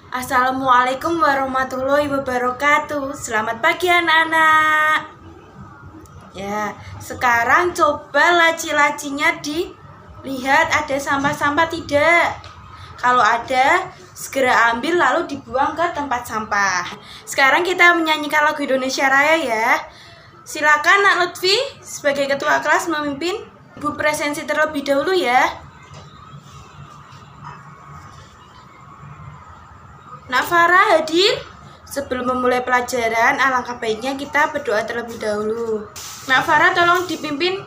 Assalamualaikum warahmatullahi wabarakatuh. Selamat pagi anak-anak. Ya, sekarang coba laci-lacinya dilihat ada sampah-sampah tidak. Kalau ada, segera ambil lalu dibuang ke tempat sampah. Sekarang kita menyanyikan lagu Indonesia Raya ya. Silakan Nak Lutfi sebagai ketua kelas memimpin Ibu presensi terlebih dahulu ya. Nak Farah hadir? Sebelum memulai pelajaran, alangkah baiknya kita berdoa terlebih dahulu. Nak Farah tolong dipimpin.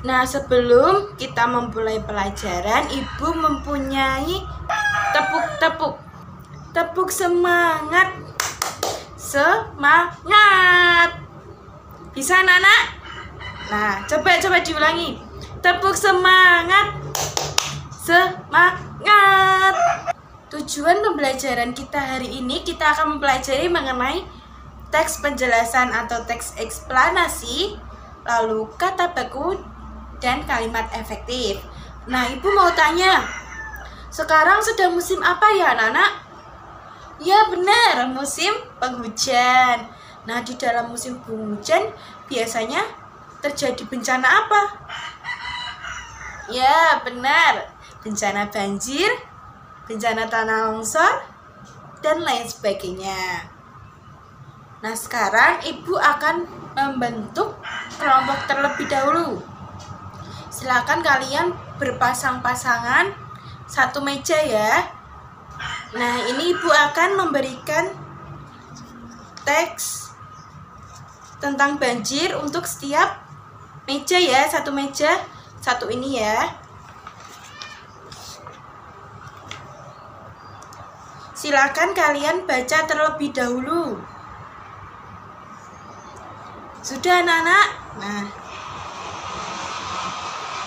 Nah, sebelum kita memulai pelajaran, Ibu mempunyai tepuk-tepuk. Tepuk semangat. Semangat. Bisa anak-anak? Nah, coba diulangi. Tepuk semangat. Semangat. Tujuan pembelajaran kita hari ini, kita akan mempelajari mengenai teks penjelasan atau teks eksplanasi, lalu kata baku dan kalimat efektif. Nah, Ibu mau tanya, sekarang sedang musim apa ya anak-anak? Ya benar, musim penghujan. Nah, di dalam musim penghujan biasanya terjadi bencana apa? Ya benar, bencana banjir, bencana tanah longsor, dan lain sebagainya. Nah, sekarang Ibu akan membentuk kelompok terlebih dahulu. Silakan kalian berpasang-pasangan satu meja ya. Nah, ini Ibu akan memberikan teks tentang banjir untuk setiap meja ya, satu meja, satu ini ya. Silakan kalian baca terlebih dahulu. Sudah anak-anak? Nah,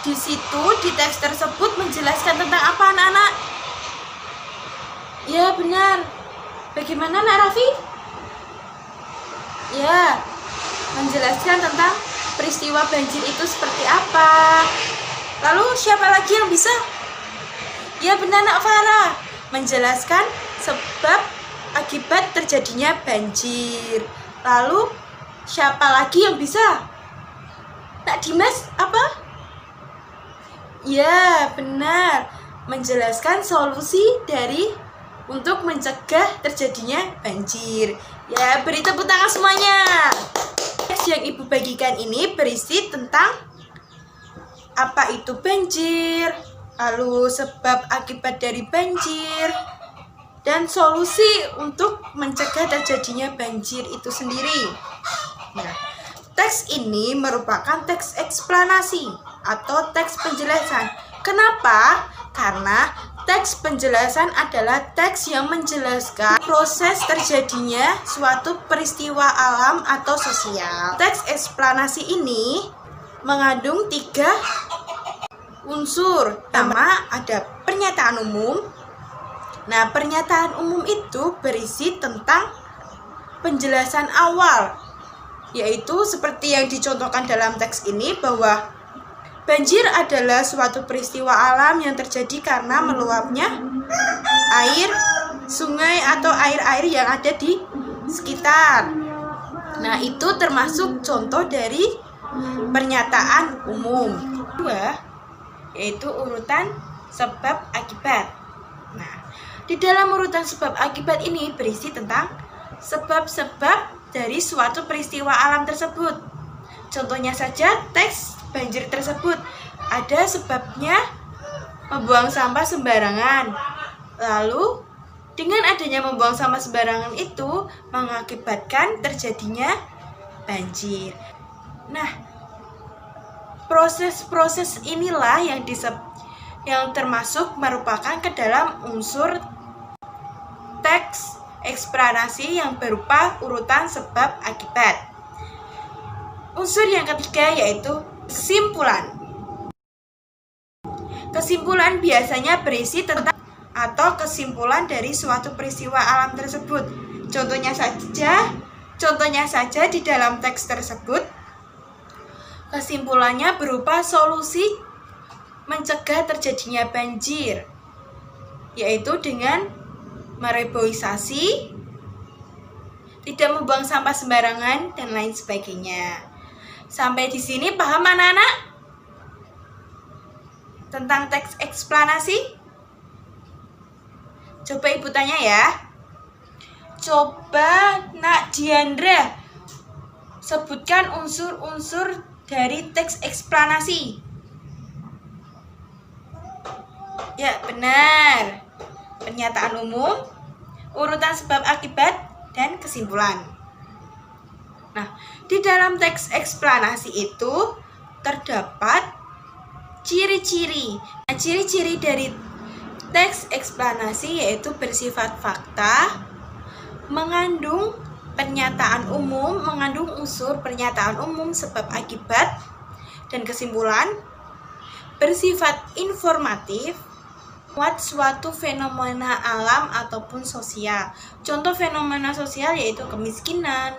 di situ di teks tersebut menjelaskan tentang apa anak-anak? Ya benar. Bagaimana Nak Raffi? Ya, menjelaskan tentang peristiwa banjir itu seperti apa. Lalu siapa lagi yang bisa? Ya benar Nak Farah, menjelaskan sebab akibat terjadinya banjir. Lalu siapa lagi yang bisa? Nak Dimas apa? Ya benar, menjelaskan solusi untuk mencegah terjadinya banjir. Ya, beri tepuk tangan semuanya. Teks yang Ibu bagikan ini berisi tentang apa itu banjir, lalu sebab akibat dari banjir, dan solusi untuk mencegah terjadinya banjir itu sendiri. Nah, teks ini merupakan teks eksplanasi atau teks penjelasan. Kenapa? Karena teks penjelasan adalah teks yang menjelaskan proses terjadinya suatu peristiwa alam atau sosial. Teks eksplanasi ini mengandung 3 unsur. Pertama, ada pernyataan umum. Nah, pernyataan umum itu berisi tentang penjelasan awal, yaitu seperti yang dicontohkan dalam teks ini bahwa banjir adalah suatu peristiwa alam yang terjadi karena meluapnya air sungai atau air-air yang ada di sekitar. Nah, itu termasuk contoh dari pernyataan umum. Kedua, yaitu urutan sebab akibat. Nah, di dalam urutan sebab akibat ini berisi tentang sebab-sebab dari suatu peristiwa alam tersebut. Contohnya saja teks banjir tersebut, ada sebabnya membuang sampah sembarangan. Lalu dengan adanya membuang sampah sembarangan itu mengakibatkan terjadinya banjir. Nah, proses-proses inilah yang termasuk merupakan ke dalam unsur teks eksplanasi yang berupa urutan sebab akibat. Unsur yang ketiga yaitu kesimpulan. Kesimpulan biasanya berisi tentang atau kesimpulan dari suatu peristiwa alam tersebut. Contohnya saja di dalam teks tersebut, kesimpulannya berupa solusi mencegah terjadinya banjir, yaitu dengan mereboisasi, tidak membuang sampah sembarangan, dan lain sebagainya. Sampai di sini paham anak-anak tentang teks eksplanasi? Coba ibu tanya ya. Coba Nak Diandra sebutkan unsur-unsur dari teks eksplanasi. Ya, benar. Pernyataan umum, urutan sebab akibat, dan kesimpulan. Nah, di dalam teks eksplanasi itu terdapat ciri-ciri. Nah, ciri-ciri dari teks eksplanasi yaitu bersifat fakta, mengandung pernyataan umum, mengandung unsur pernyataan umum sebab akibat dan kesimpulan, bersifat informatif, muat suatu fenomena alam ataupun sosial. Contoh fenomena sosial yaitu kemiskinan,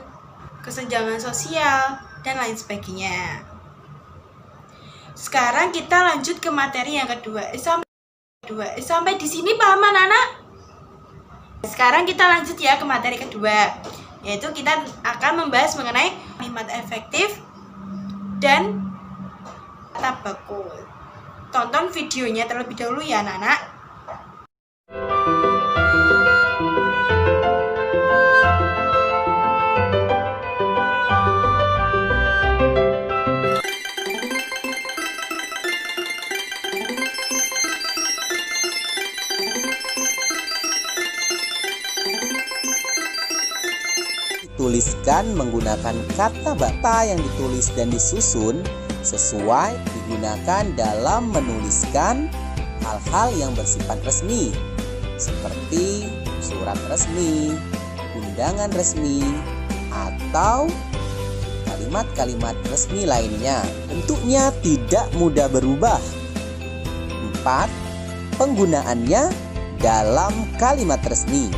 kesenjangan sosial, dan lain sebagainya. Sekarang kita lanjut ke materi yang kedua. Sampai di sini paham anak-anak? Sekarang kita lanjut ya ke materi kedua, yaitu kita akan membahas mengenai kalimat efektif dan kata baku. Tonton videonya terlebih dahulu ya anak-anak. Tuliskan menggunakan kata yang ditulis dan disusun sesuai digunakan dalam menuliskan hal-hal yang bersifat resmi, seperti surat resmi, undangan resmi, atau kalimat-kalimat resmi lainnya. Bentuknya tidak mudah berubah. 4. Penggunaannya dalam kalimat resmi.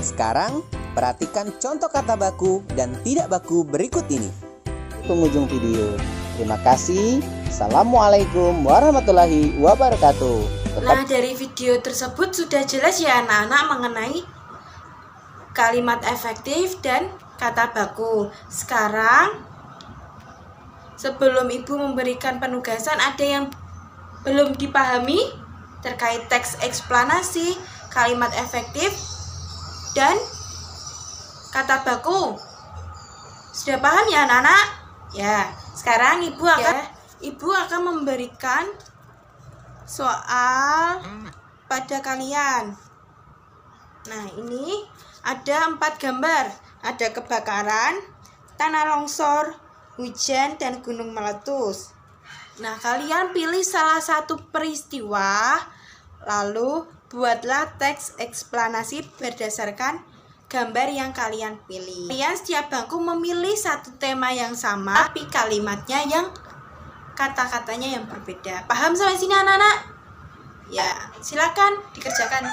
Sekarang perhatikan contoh kata baku dan tidak baku berikut ini. Penghujung video. Terima kasih. Assalamualaikum warahmatullahi wabarakatuh. Nah, dari video tersebut sudah jelas ya anak-anak mengenai kalimat efektif dan kata baku. Sekarang, sebelum ibu memberikan penugasan, ada yang belum dipahami terkait teks eksplanasi, kalimat efektif, dan kata baku. Sudah paham ya anak-anak? Ya, sekarang ibu akan memberikan soal pada kalian. Nah, ini ada 4 gambar. Ada kebakaran, tanah longsor, hujan, dan gunung meletus. Nah, kalian pilih salah satu peristiwa, lalu buatlah teks eksplanasi berdasarkan gambar yang kalian pilih. Kalian setiap bangku memilih satu tema yang sama, tapi kalimatnya yang kata-katanya yang berbeda. Paham sampai sini anak-anak? Ya, silakan dikerjakan.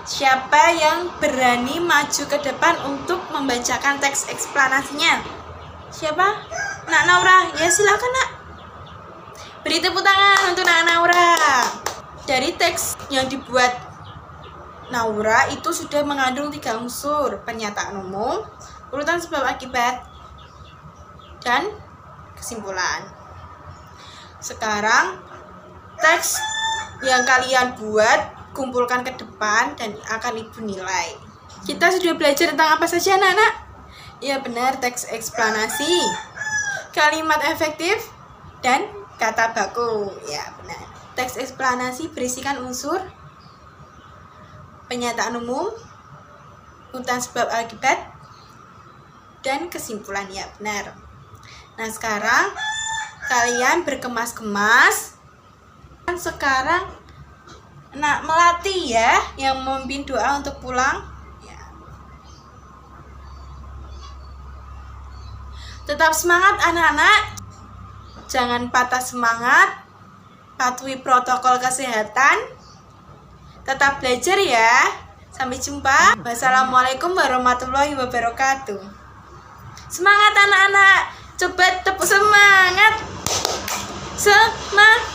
Siapa yang berani maju ke depan untuk membacakan teks eksplanasinya? Siapa? Nak Naura. Ya, silakan Nak. Beri tepuk tangan untuk Nak Naura. Dari teks yang dibuat Naura itu sudah mengandung 3 unsur: pernyataan umum, urutan sebab akibat, dan kesimpulan. Sekarang teks yang kalian buat kumpulkan ke depan dan akan ibu nilai. Kita sudah belajar tentang apa saja anak-anak? Ya benar, teks eksplanasi, kalimat efektif, dan kata baku. Ya benar. Teks eksplanasi berisikan unsur pernyataan umum, urutan sebab akibat, dan kesimpulan. Ya benar. Nah, sekarang kalian berkemas-kemas. Sekarang Nak Melati ya yang memimpin doa untuk pulang. Ya. Tetap semangat anak-anak. Jangan patah semangat. Patuhi protokol kesehatan. Tetap belajar ya. Sampai jumpa. Wassalamualaikum warahmatullahi wabarakatuh. Semangat anak-anak. Coba tepuk semangat. Semangat!